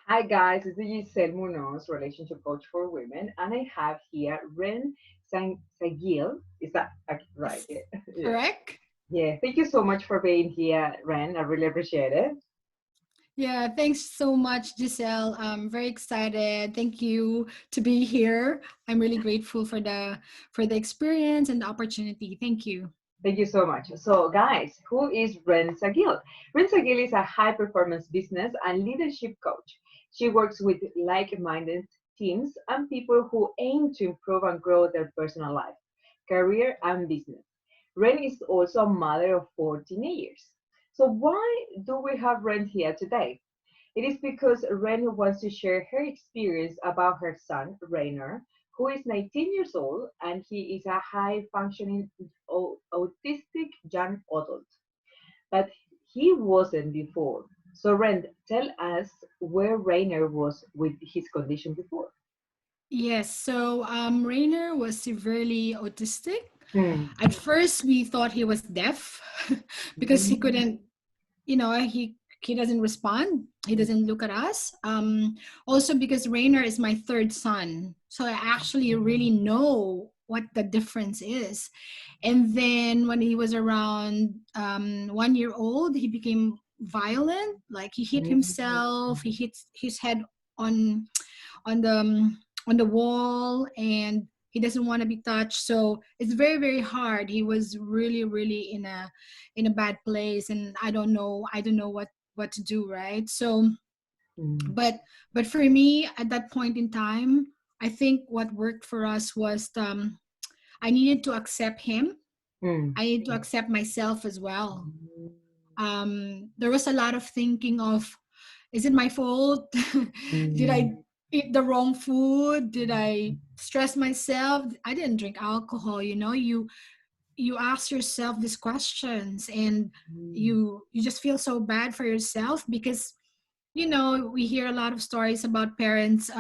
Hi guys, this is Gisell Munoz, relationship coach for women, and I have here Ren Saguil. Is that right? Yes, Yeah. Yeah. correct? Yeah. Thank you so much for being here, Ren. I really appreciate it. Yeah, thanks so much, Giselle. I'm very excited. Thank you to be here. I'm really grateful for the experience and the opportunity. Thank you. Thank you so much. So, guys, who is Ren Saguil? Ren Saguil is a high performance business and leadership coach. She works with like minded teams and people who aim to improve and grow their personal life, career, and business. Ren is also a mother of 4 teenagers. So, why do we have Ren here today? It is because Ren wants to share her experience about her son, Rainer, who is 19 years old and he is a high functioning autistic young adult. But he wasn't before. So, Ren, tell us where Rainer was with his condition before. Yes, so Rainer was severely autistic. Hmm. At first, we thought he was deaf because he couldn't, he doesn't respond. He doesn't look at us. Also, because Rainer is my third son, so I actually really know what the difference is. And then when he was around 1 year old, he became violent. Like he hit himself. He hit his head on on the um, on the wall, and he doesn't want to be touched. So it's very very hard. He was really really in a bad place, and I don't know what to do, right? So Hmm. but but for me at that point in time, I think what worked for us was I needed to accept him. Hmm. I need to accept myself as well. There was a lot of thinking of, is it my fault? Did Hmm. I eat the wrong food? Did I stress myself? I didn't drink alcohol. You ask yourself these questions, and Hmm. you just feel so bad for yourself because we hear a lot of stories about parents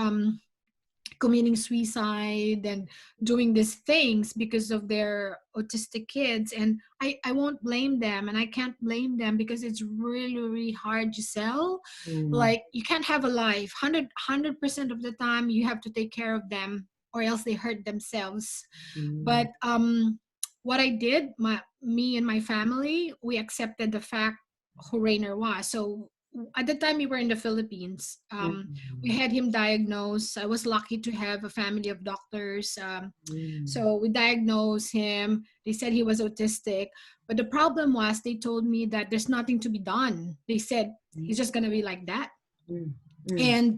committing suicide and doing these things because of their autistic kids. And I won't blame them, and I can't blame them because it's really really hard, Giselle. Hmm. Like, you can't have a life 100% of the time. You have to take care of them, or else they hurt themselves. Hmm. But what I did, me and my family, we accepted the fact who Rainer was. So at the time we were in the Philippines, we Hmm. had him diagnosed. I was lucky to have a family of doctors. Hmm. So we diagnosed him. They said he was autistic, but the problem was they told me that there's nothing to be done. They said he's just gonna be like that, Hmm. Hmm. and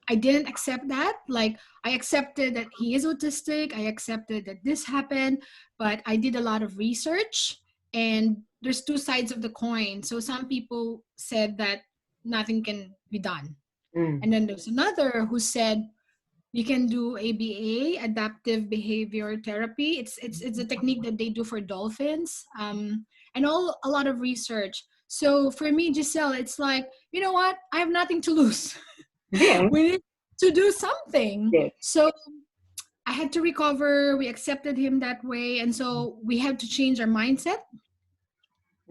I didn't accept that. Like, I accepted that he is autistic, I accepted that this happened, but I did a lot of research, and there's two sides of the coin. So some people said that nothing can be done, Hmm. and then there's another who said you can do ABA, adaptive behavior therapy. It's a technique that they do for dolphins, and all a lot of research. So for me, Giselle, it's like, you know what, I have nothing to lose. Yeah. We need to do something. Yes. So I had to recover. We accepted him that way. And so we had to change our mindset.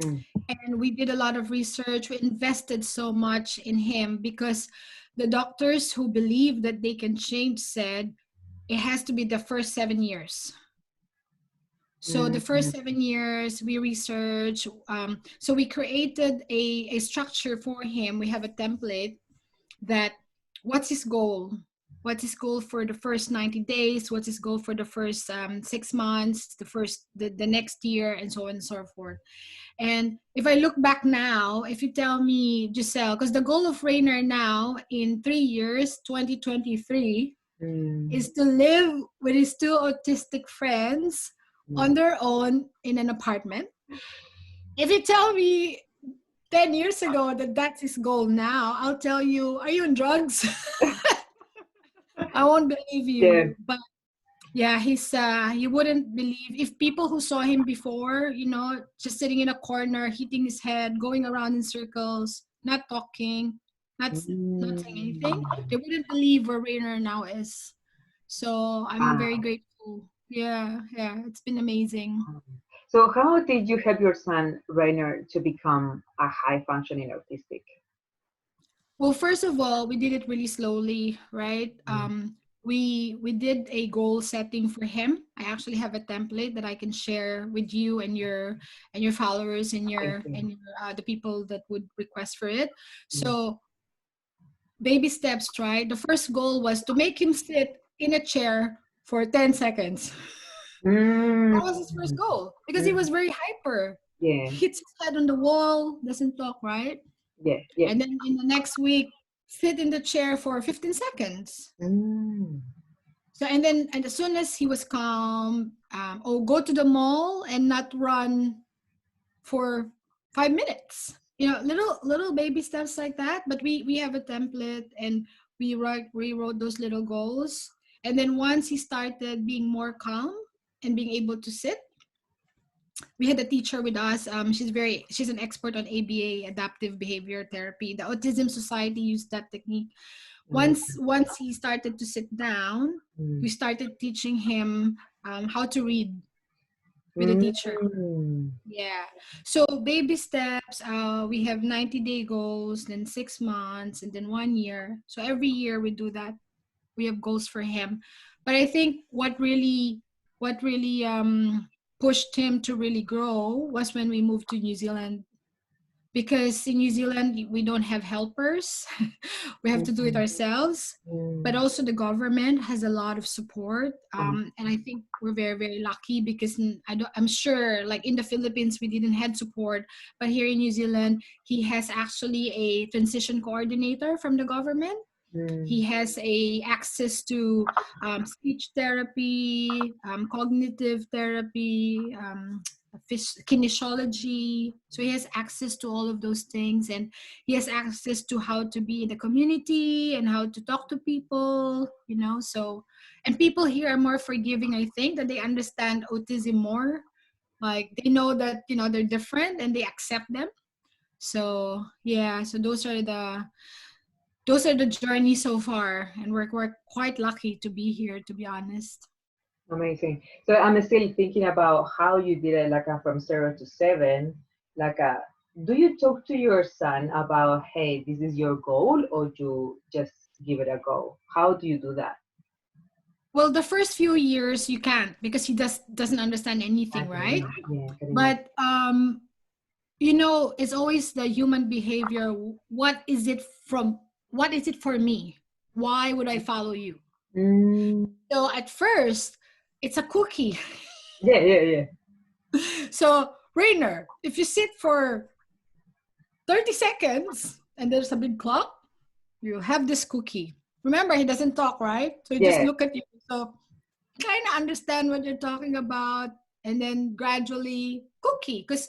Hmm. And we did a lot of research. We invested so much in him because the doctors who believe that they can change said it has to be the first 7 years. So the first Hmm. 7 years we researched. So we created a structure for him. We have a template that, what's his goal, what's his goal for the first 90 days, what's his goal for the first 6 months, the next year, and so on and so forth. And if I look back now, if you tell me, Giselle, because the goal of Rainer now in 3 years, 2023, Hmm. is to live with his two autistic friends Hmm. on their own in an apartment. If you tell me 10 years ago that that's his goal now, I'll tell you, are you on drugs? I won't believe Yeah. you. But yeah, you wouldn't believe if people who saw him before, just sitting in a corner, hitting his head, going around in circles, not talking, not saying anything, Mm. they wouldn't believe where Rainer now is. So I'm very Wow. grateful. Yeah, yeah, it's been amazing. So, how did you help your son Rainer to become a high functioning autistic? Well, first of all, we did it really slowly, right? Mm. We did a goal setting for him. I actually have a template that I can share with you and your followers Amazing. and the people that would request for it. Mm. So baby steps, right? The first goal was to make him sit in a chair for 10 seconds. Mm. That was his first goal because he Mm. was very hyper. Yeah, Hits his head on the wall, doesn't talk, right? yeah, yeah. And then in the next week, sit in the chair for 15 seconds. Mm. So and as soon as he was calm, go to the mall and not run for 5 minutes. You know, little baby steps like that. But we have a template and we wrote those little goals. And then once he started being more calm and being able to sit, we had a teacher with us. She's an expert on ABA, adaptive behavior therapy. The Autism Society used that technique. Amazing. Once he started to sit down, Mm. we started teaching him how to read with the teacher. Mm. Yeah. So baby steps. We have 90-day goals, then 6 months, and then 1 year. So every year we do that. We have goals for him. But I think what really pushed him to really grow was when we moved to New Zealand, because in New Zealand we don't have helpers. We have to do it Mm. ourselves. But Mm. also the government has a lot of support, Um, and I think we're very very lucky because I'm sure like in the Philippines we didn't have support, but here in New Zealand he has actually a transition coordinator from the government. mm. He has a access to speech therapy, cognitive therapy, kinesiology. So he has access to all of those things, and he has access to how to be in the community and how to talk to people. You know, so and people here are more forgiving. I think that they understand autism more. Like they know that they're different and they accept them. So yeah, so those are the journey so far, and we're quite lucky to be here, to be honest. Amazing. So I'm still thinking about how you did it, like from 0 to 7. Like, do you talk to your son about, hey, this is your goal, or you just give it a go? How do you do that? Well, the first few years you can't because he doesn't understand I anything, can right? imagine. Yeah, I can imagine. But it's always the human behavior. What is it for me? Why would I follow you? Mm. So at first it's a cookie. Yeah, yeah, yeah. So Rainer, if you sit for 30 seconds and there's a big clock, you have this cookie. Remember, he doesn't talk, right? So he just Yeah. look at you. So kind of understand what you're talking about, and then gradually cookie, because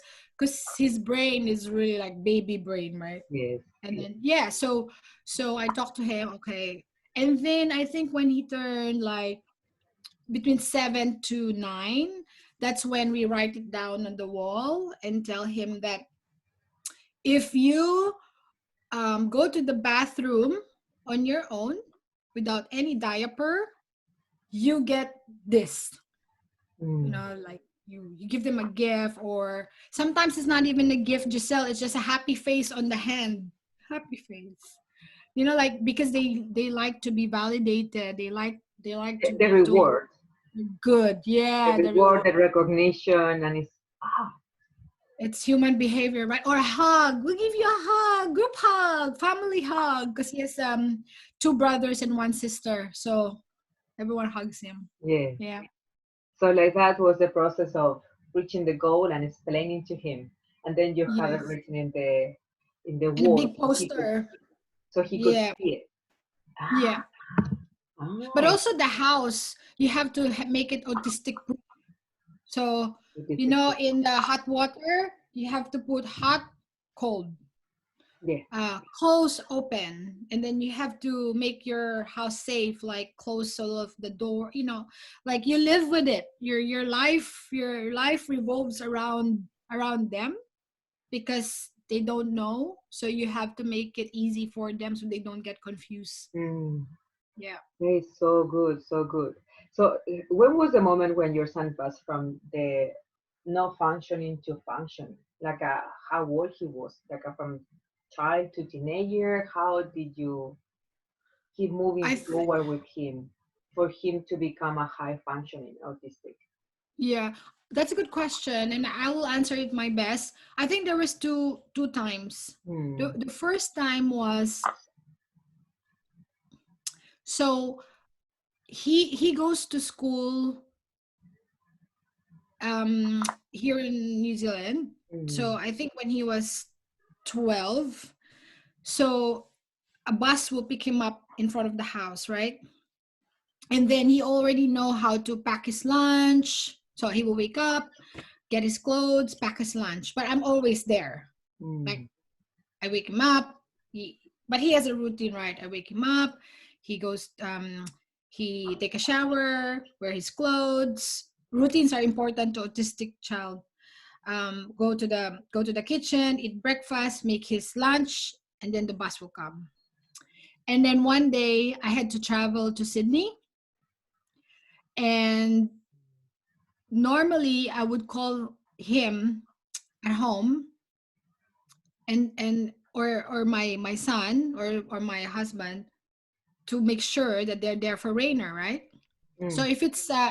his brain is really like baby brain, right? Yes. And Yes. then yeah, so I talked to him, okay, and then I think when he turned like between 7 to 9, that's when we write it down on the wall and tell him that if you go to the bathroom on your own without any diaper, you get this. Mm. Like you give them a gift, or sometimes it's not even a gift, Giselle, it's just a happy face on the hand. Happy face. Like because they like to be validated. They like to The be told reward, good. the Yeah, the reward, reward. the recognition, and it's It's human behavior, right? Or a hug. We'll give you a hug, group hug, family hug, because he has two brothers and one sister, so everyone hugs him. yeah. Yeah. So like that was the process of reaching the goal and explaining to him, and then you have it Yes. written in the And a wall big poster. so he could Yeah. see it. Yeah. Ah, But oh, also the house, you have to make it autistic proof. So, it is the proof. in the hot water, you have to put hot, cold, Yeah. close, open, and then you have to make your house safe, like close all of the door. Like you live with it. Your life revolves around them because they don't know. So you have to make it easy for them so they don't get confused. Mm. Yeah. Yeah, it's so good, so good. So when was the moment when your son passed from the not functioning to function? Like how old he was? Like from child to teenager? How did you keep moving I forward with him for him to become a high functioning autistic? Yeah, that's a good question, and I will answer it my best. I think there was two times. The Hmm. the first time was, so he goes to school here in New Zealand. So Hmm. I think when he was 12, so a bus will pick him up in front of the house, right? And then he already know how to pack his lunch. So he will wake up, get his clothes, pack his lunch. But I'm always there. Like Hmm. I wake him up. But he has a routine, right? I wake him up. He goes. He take a shower, wear his clothes. Routines are important to autistic child. Go to the kitchen, eat breakfast, make his lunch, and then the bus will come. And then one day I had to travel to Sydney, and normally I would call him at home, and or my son or my husband, to make sure that they're there for Rainer, right? So Hmm.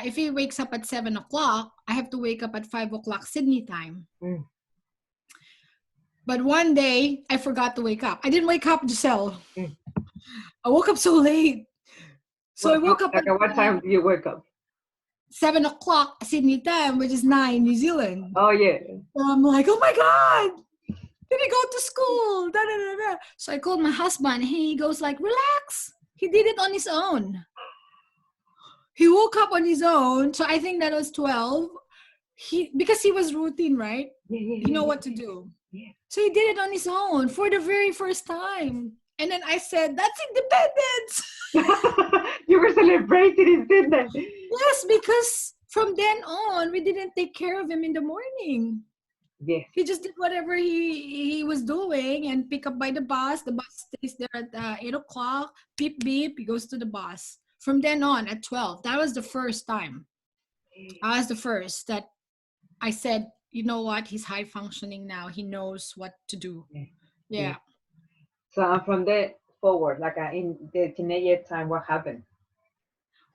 if he wakes up at 7 o'clock, I have to wake up at 5 o'clock Sydney time. Hmm. But one day I forgot to wake up. I didn't wake up, Giselle. Hmm. I woke up so late. So I What, woke up like at at what time do you wake up? 7 o'clock Sydney time, which is 9 New Zealand. Oh yeah. So I'm like, oh my God, did he go to school? Da, da, da, da. So I called my husband. He goes like, relax. He did it on his own. He woke up on his own. So I think that was 12. Because he was routine, right? Yeah, yeah, He yeah, know yeah, what to do. yeah. So he did it on his own for the very first time. And then I said, that's independence. You were celebrating it, didn't they? Yes, because from then on, we didn't take care of him in the morning. Yes. He just did whatever he was doing and pick up by the bus. The bus stays there at 8 o'clock. Beep beep. He goes to the bus. From then on, at 12, that was the first time. I was the first that I said, you know what? He's high functioning now. He knows what to do. Yeah. Yeah. Yeah. So from there forward, like in the teenager time, what happened?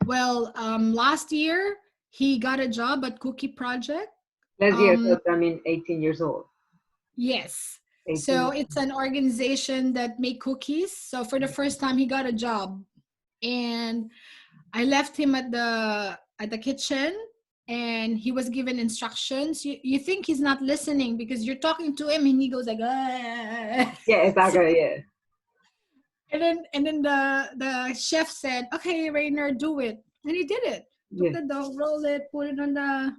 Well, last year he got a job at Cookie Project. Last year, Um, so I mean, 18 years old. yes. 18 So years. it's an organization that make cookies. So for the first time, he got a job, and I left him at the kitchen, and he was given instructions. You think he's not listening because you're talking to him and he goes like, ah. Yeah, So, exactly. Yeah. and then the chef said, okay, Rainer, do it. And he did it. Took Yeah. the dough, rolled it, put it on and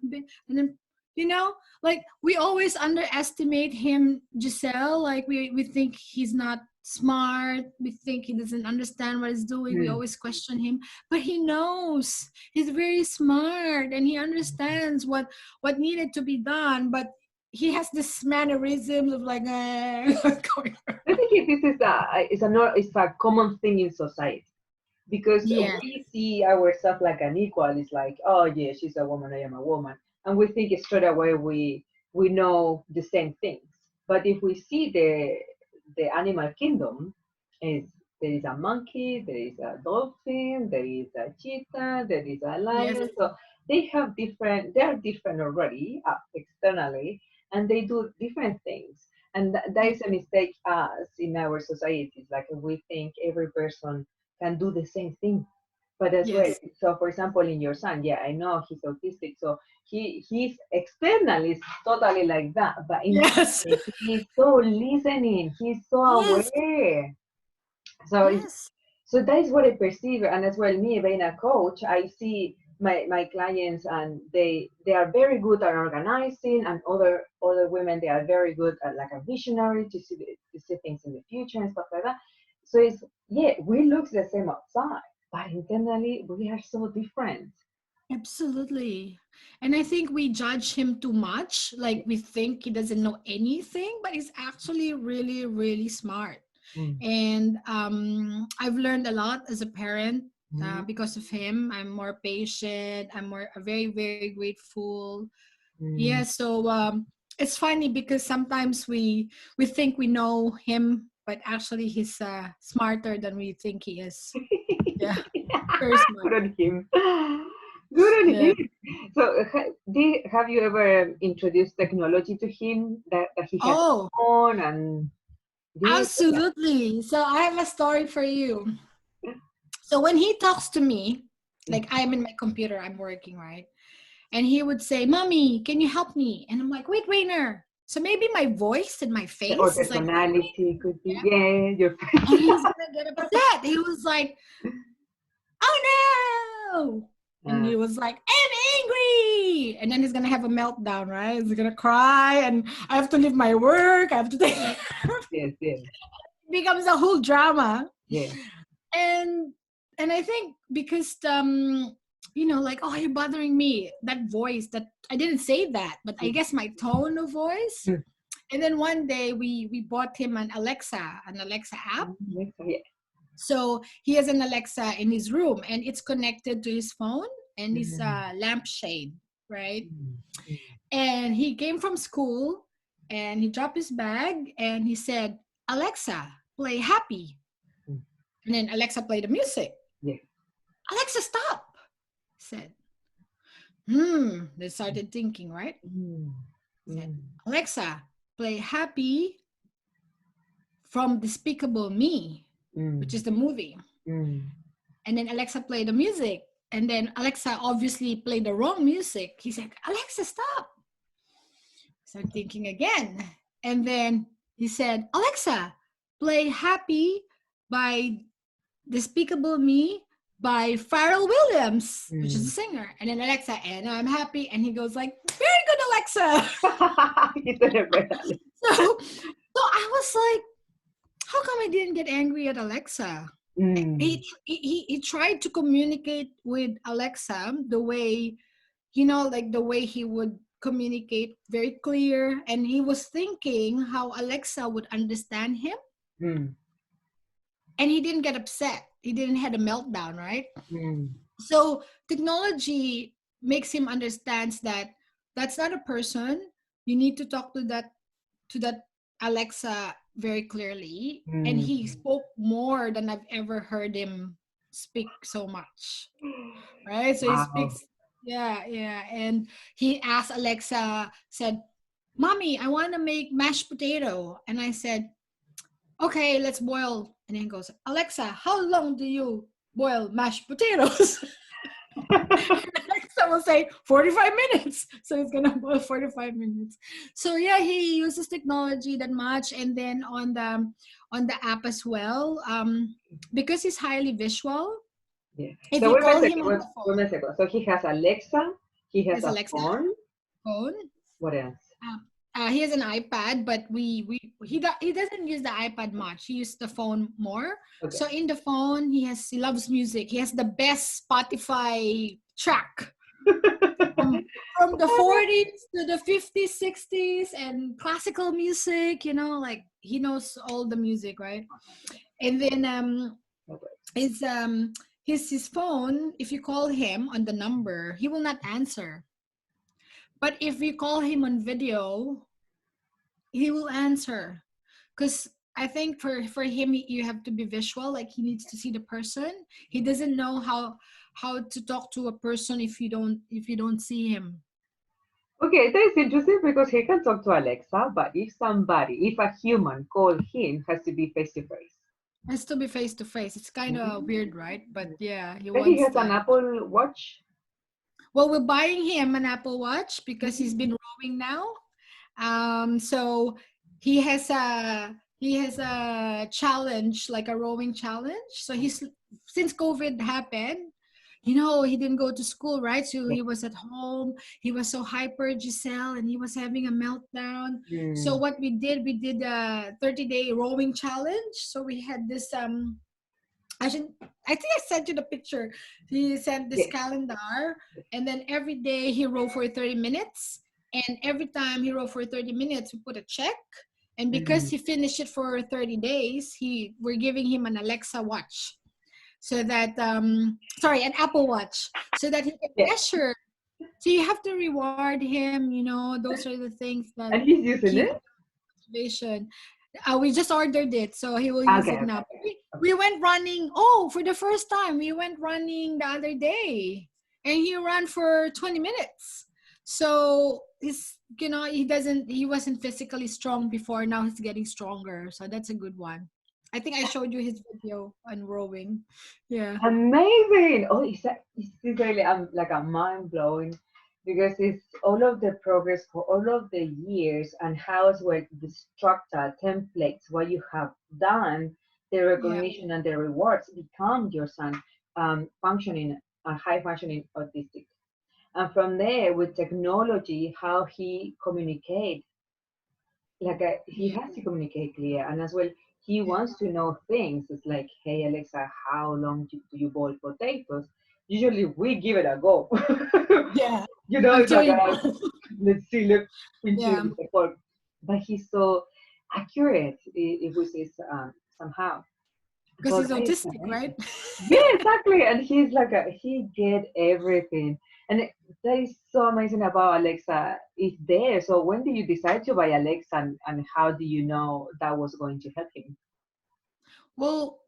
then, you know, like we always underestimate him, Giselle. Like we think he's not smart. We think he doesn't understand what he's doing. We Mm. always question him, but he knows. He's very smart and he understands what needed to be done. But he has this mannerism of like, what's going on? I think this is it's a common thing in society because Yeah. we see ourselves like an equal. It's like, oh yeah, she's a woman, I am a woman, and we think straight away we know the same things. But if we see the animal kingdom, is there is a monkey, there is a dolphin, there is a cheetah, there is a Yes. lion. So they are different already externally, and they do different things. And that is a mistake us in our societies. Like we think every person can do the same thing. But as well, Yes. so for example, in your son, yeah, I know he's autistic, so he's externally totally like that, but Yes. internally he's so listening, he's so Yes. aware. So Yes. so that is what I perceive, and as well, me being a coach, I see my clients, and they are very good at organizing, and other women they are very good at like a visionary to see things in the future and stuff like that. So it's yeah, we look the same outside, but internally we are so different. Absolutely. And I think we judge him too much. Like we think he doesn't know anything, but he's actually really, really smart. Mm. And I've learned a lot as a parent Mm. because of him. I'm more patient. I'm more very, very grateful. Yeah. Mm. So it's funny because sometimes we think we know him, but actually he's smarter than we think he is. Yeah, very smart. Good on him. Good on Yeah. him. So, have you ever introduced technology to him that he has Oh, on and this? absolutely. So I have a story for you. So when he talks to me, like I'm in my computer, I'm working, right? And he would say, "Mommy, can you help me?" And I'm like, "Wait, Rainer." So maybe my voice and my Or face is like, personality could be, yeah. yeah, your Oh, he's gonna get upset. He was like, "Oh no!" And uh, he was like, "I'm angry." And then he's gonna have a meltdown, right? He's gonna cry, and I have to leave my work. I have to take. yes, yes, It becomes a whole drama. yes. and and I think because like, "Oh, you're bothering me," that voice, that I didn't say that, but I guess my tone of voice. Mm. And then one day we bought him an Alexa app. Yeah. So he has an Alexa in his room, and it's connected to his phone and his Mm, lampshade, right? mm, mm, And he came from school, and he dropped his bag, and he said, "Alexa, play Happy." mm. And then Alexa played the music. Yeah. "Alexa, stop," said. They started thinking, right? Mm, Said, mm, "Alexa, play Happy from Despicable Me," which is mm, the movie. mm. And then Alexa played the music. And then Alexa obviously played the wrong music. He said, "Alexa, stop." Started thinking again. And then he said, "Alexa, play Happy by Despicable Me by Pharrell Williams," which is the Mm. singer. And then Alexa, "And I'm happy." And he goes like, "Very good, Alexa." You said it better. So I was like, how come I didn't get angry at Alexa? Mm, He tried to communicate with Alexa the way, like the way he would communicate, very clear. And he was thinking how Alexa would understand him. mm, And he didn't get upset. He didn't had a meltdown, right? mm. So technology makes him understands that that's not a person. You need to talk to that Alexa very clearly. And he Mm. spoke more than I've ever heard him speak so much. Right? So he Wow. speaks, yeah, yeah. And he asked Alexa, said, "Mommy, I want to make mashed potato." And I said, "Okay, let's boil." And then he goes, "Alexa, how long do you boil mashed potatoes?" Alexa will say 45 minutes. So it's gonna boil 45 minutes. So yeah, he uses technology that much. And then on the app as well, because he's highly visual, Yeah. if So you wait a call second. him on the Wait phone, a second. So he has Alexa. He he has has a Alexa phone. phone. What else? He has an iPad, but he doesn't use the iPad much. He uses the phone more. Okay. So in the phone, he loves music. He has the best Spotify track from from the 40s to the 50s, 60s, and classical music. Like he knows all the music, right? And then Okay. his his phone. If you call him on the number, he will not answer. But if you call him on video, he will answer. Because I think for him, you have to be visual. Like he needs to see the person. He doesn't know how to talk to a person if you don't see him. Okay, that is interesting because he can talk to Alexa, but if a human call him, has to be face to face. It has to be face to face. It's kind of Mm. weird, right? But yeah, he But he wants has an that. Apple Watch. Well, we're buying him an Apple Watch because he's Mhm. been rowing now. So he has a challenge, like a rowing challenge. So he's since COVID happened, he didn't go to school, right? So Yeah. he was at home. He was so hyper, Giselle, and he was having a meltdown. So Mm. what we did a 30-day rowing challenge. So we had this I should. I think I sent you the picture. He sent this Yes. calendar, and then every day he wrote for 30 minutes, and every time he wrote for 30 minutes, we put a check. And because Mm. he finished it for 30 days, we're giving him an Alexa watch, so that sorry, an Apple Watch, so that he can Yes. measure. So you have to reward him. Those are the things that And he's using keep it. motivation. We just ordered it, so he will use Okay, it okay, now. okay. We went running. Oh, for the first time, we went running the other day, and he ran for 20 minutes. So he's, he wasn't physically strong before. Now he's getting stronger. So that's a good one. I think I showed you his video on rowing. Yeah. Amazing! Oh, it's really like a mind blowing because it's all of the progress for all of the years and how as well the structure, templates, what you have done, the Yeah. recognition and the rewards become your son functioning, a high functioning autistic. And from there, with technology, how he communicates like he Yeah. has to communicate clear and as well he Yeah. wants to know things. It's like, hey Alexa, how long do you boil potatoes? Usually we give it a go. Yeah. It's Until like you know. let's see, look, pinch it Yeah. with the fork. But he's so accurate, if we say somehow. Because So he's that is autistic, right? amazing. Yeah, exactly. And he's like he get everything. And that is so amazing about Alexa. It's there. So when did you decide to buy Alexa and how do you know that was going to help him? Well,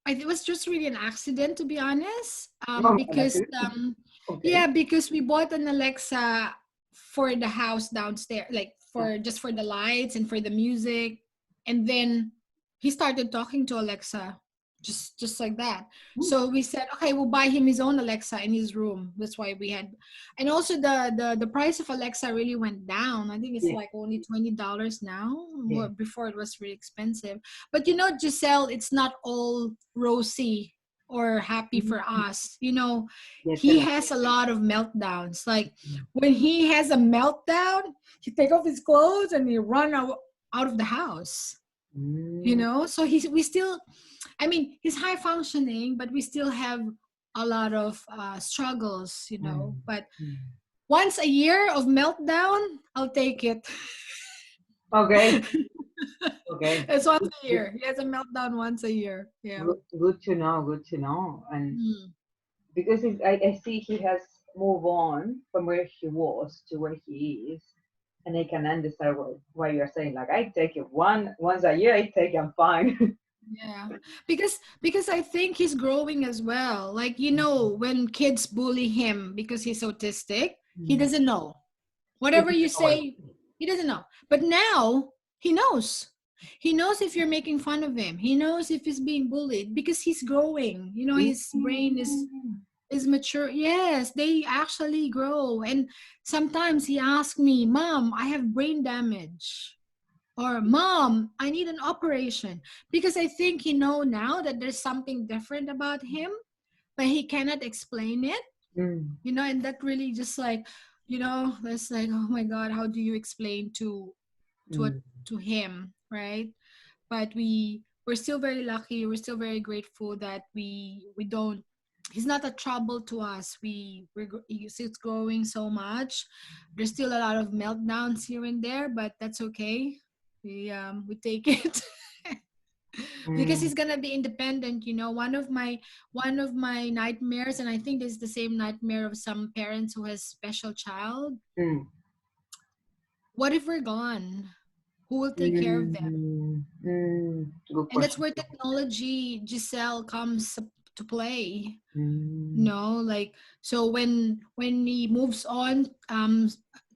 it was just really an accident, to be honest. Oh, an Because accident? Okay. yeah, because we bought an Alexa for the house downstairs, like Yeah. for just for the lights and for the music, and then he started talking to Alexa, just like that. Mm, So we said, okay, we'll buy him his own Alexa in his room. That's why we had, and also the price of Alexa really went down. I think it's yeah, like only $20 now. yeah. Before it was really expensive. But Giselle, it's not all rosy or happy for Mm, us. yeah, He tell us. has a lot of meltdowns. Like when he has a meltdown, he take off his clothes and he run out of the house. Mm, So we still, I mean, he's high functioning, but we still have a lot of struggles. mm, But mm. once a year of meltdown, I'll take it. Okay, okay. It's once Good, a good, year. He has a meltdown once a year. Yeah. good to know, good to know. And Mm. because I see he has moved on from where he was to where he is, and I can understand what you're saying. Like I take it once a year, I take it, I'm fine. Yeah. Because I think he's growing as well. Like, when kids bully him because he's autistic, he Mm. doesn't know. It's Whatever you just away. say, he doesn't know. But now he knows. He knows if you're making fun of him. He knows if he's being bullied because he's growing. His brain Mm. is mature. Yes, they actually grow. And sometimes he asks me, Mom, I have brain damage. Or Mom, I need an operation. Because I think he know now that there's something different about him, but he cannot explain it. Mm. And that really just like, that's like, oh my God, how do you explain to a, Mm. to him, right? But we're still very lucky. We're still very grateful that we don't. He's not a trouble to us. He's growing so much. There's still a lot of meltdowns here and there, but that's okay. We take it. Because Mm. he's gonna be independent. One of my nightmares, and I think this is the same nightmare of some parents who has special child. Mm. What if we're gone? Who will take care of them? Mm. Mm. Good And that's question. where technology, Giselle, comes to play. Mm. Like, so when he moves on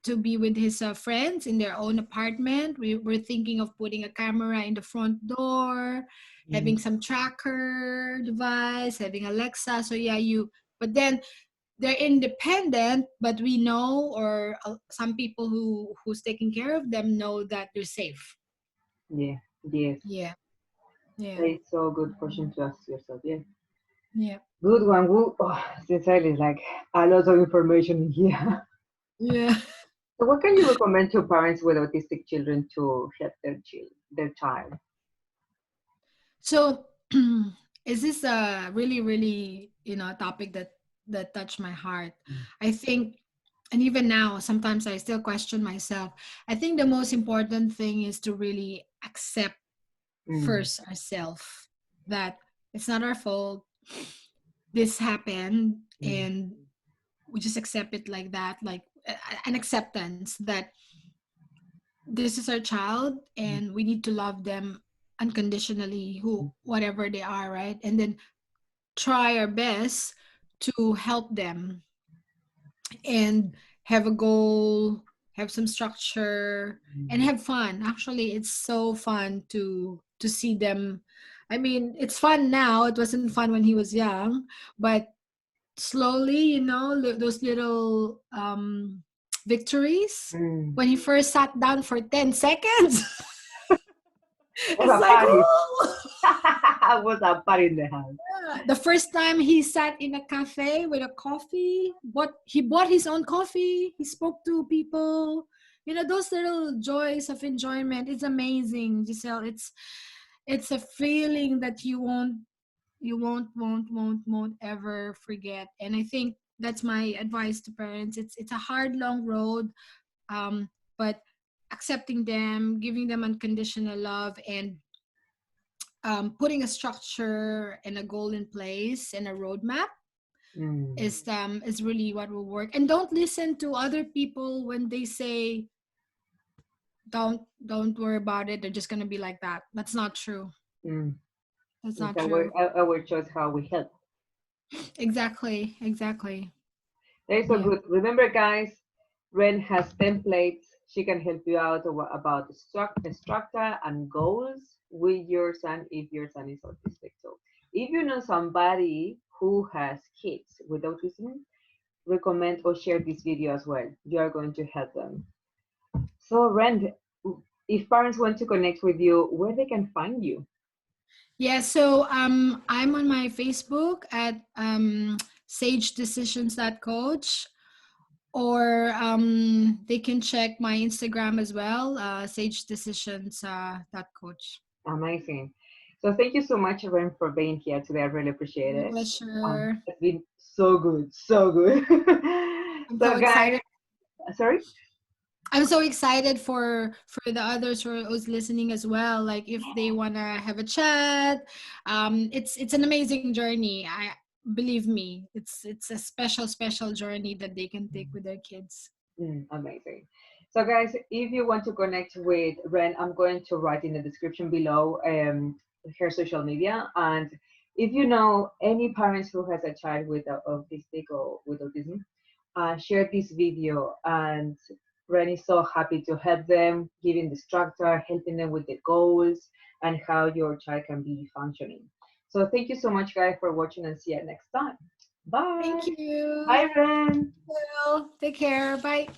to be with his friends in their own apartment, we're thinking of putting a camera in the front door, Mm. having some tracker device, having Alexa. So yeah, but then they're independent, but we know, or some people who's taking care of them know that they're safe. Yeah. Yes. Yeah. That Yeah. is so good question to ask yourself. Yeah. Yeah. Good one. Good. Oh, sincerely, like a lot of information in here. Yeah. So, what can you recommend to parents with autistic children to help their child? So, is this a really, really, topic that touched my heart? I think, and even now, sometimes I still question myself. I think the most important thing is to really accept Mm. first ourselves that it's not our fault. This happened, Mm. and we just accept it like that, like an acceptance that this is our child and we need to love them unconditionally, who whatever they are, right? And then try our best to help them and have a goal, have some structure, and have fun. Actually, it's so fun to see them. I mean, it's fun now. It wasn't fun when he was young, but slowly, those little victories. Mm. When he first sat down for 10 seconds, Was it's a like, party. oh! Was a party in the house. The first time he sat in a cafe with a coffee, he bought his own coffee. He spoke to people. Those little joys of enjoyment. It's amazing, Giselle. It's a feeling that you won't ever forget. And I think that's my advice to parents. It's a hard, long road, but accepting them, giving them unconditional love, and putting a structure and a goal in place and a roadmap Mm. is really what will work. And don't listen to other people when they say don't worry about it. They're just gonna be like that. That's not true. Mm. That's It's not true. our choice how we help. Exactly. Exactly. That is so Yeah. good. Remember, guys, Ren has templates. She can help you out about the structure and goals with your son if your son is autistic. So, if you know somebody who has kids with autism, recommend or share this video as well. You are going to help them. So, Ren, if parents want to connect with you, where they can find you? Yeah, so I'm on my Facebook at sagedecisions.coach, or they can check my Instagram as well, sagedecisions dot coach. Amazing. So, thank you so much, Ren, for being here today. I really appreciate My it. pleasure. It's been so good, so good. I'm so So, guys, excited. sorry. I'm so excited for the others who's listening as well. Like if they wanna have a chat, it's an amazing journey. I believe me, it's a special journey that they can take with their kids. Amazing. So, guys, if you want to connect with Ren, I'm going to write in the description below her social media. And if you know any parents who has a child with autistic or with autism, share this video. And Ren is so happy to help them, giving the structure, helping them with the goals, and how your child can be functioning. So, thank you so much, guys, for watching, and see you next time. Thank Bye. you. Bye, Ren. Well, take care. Bye.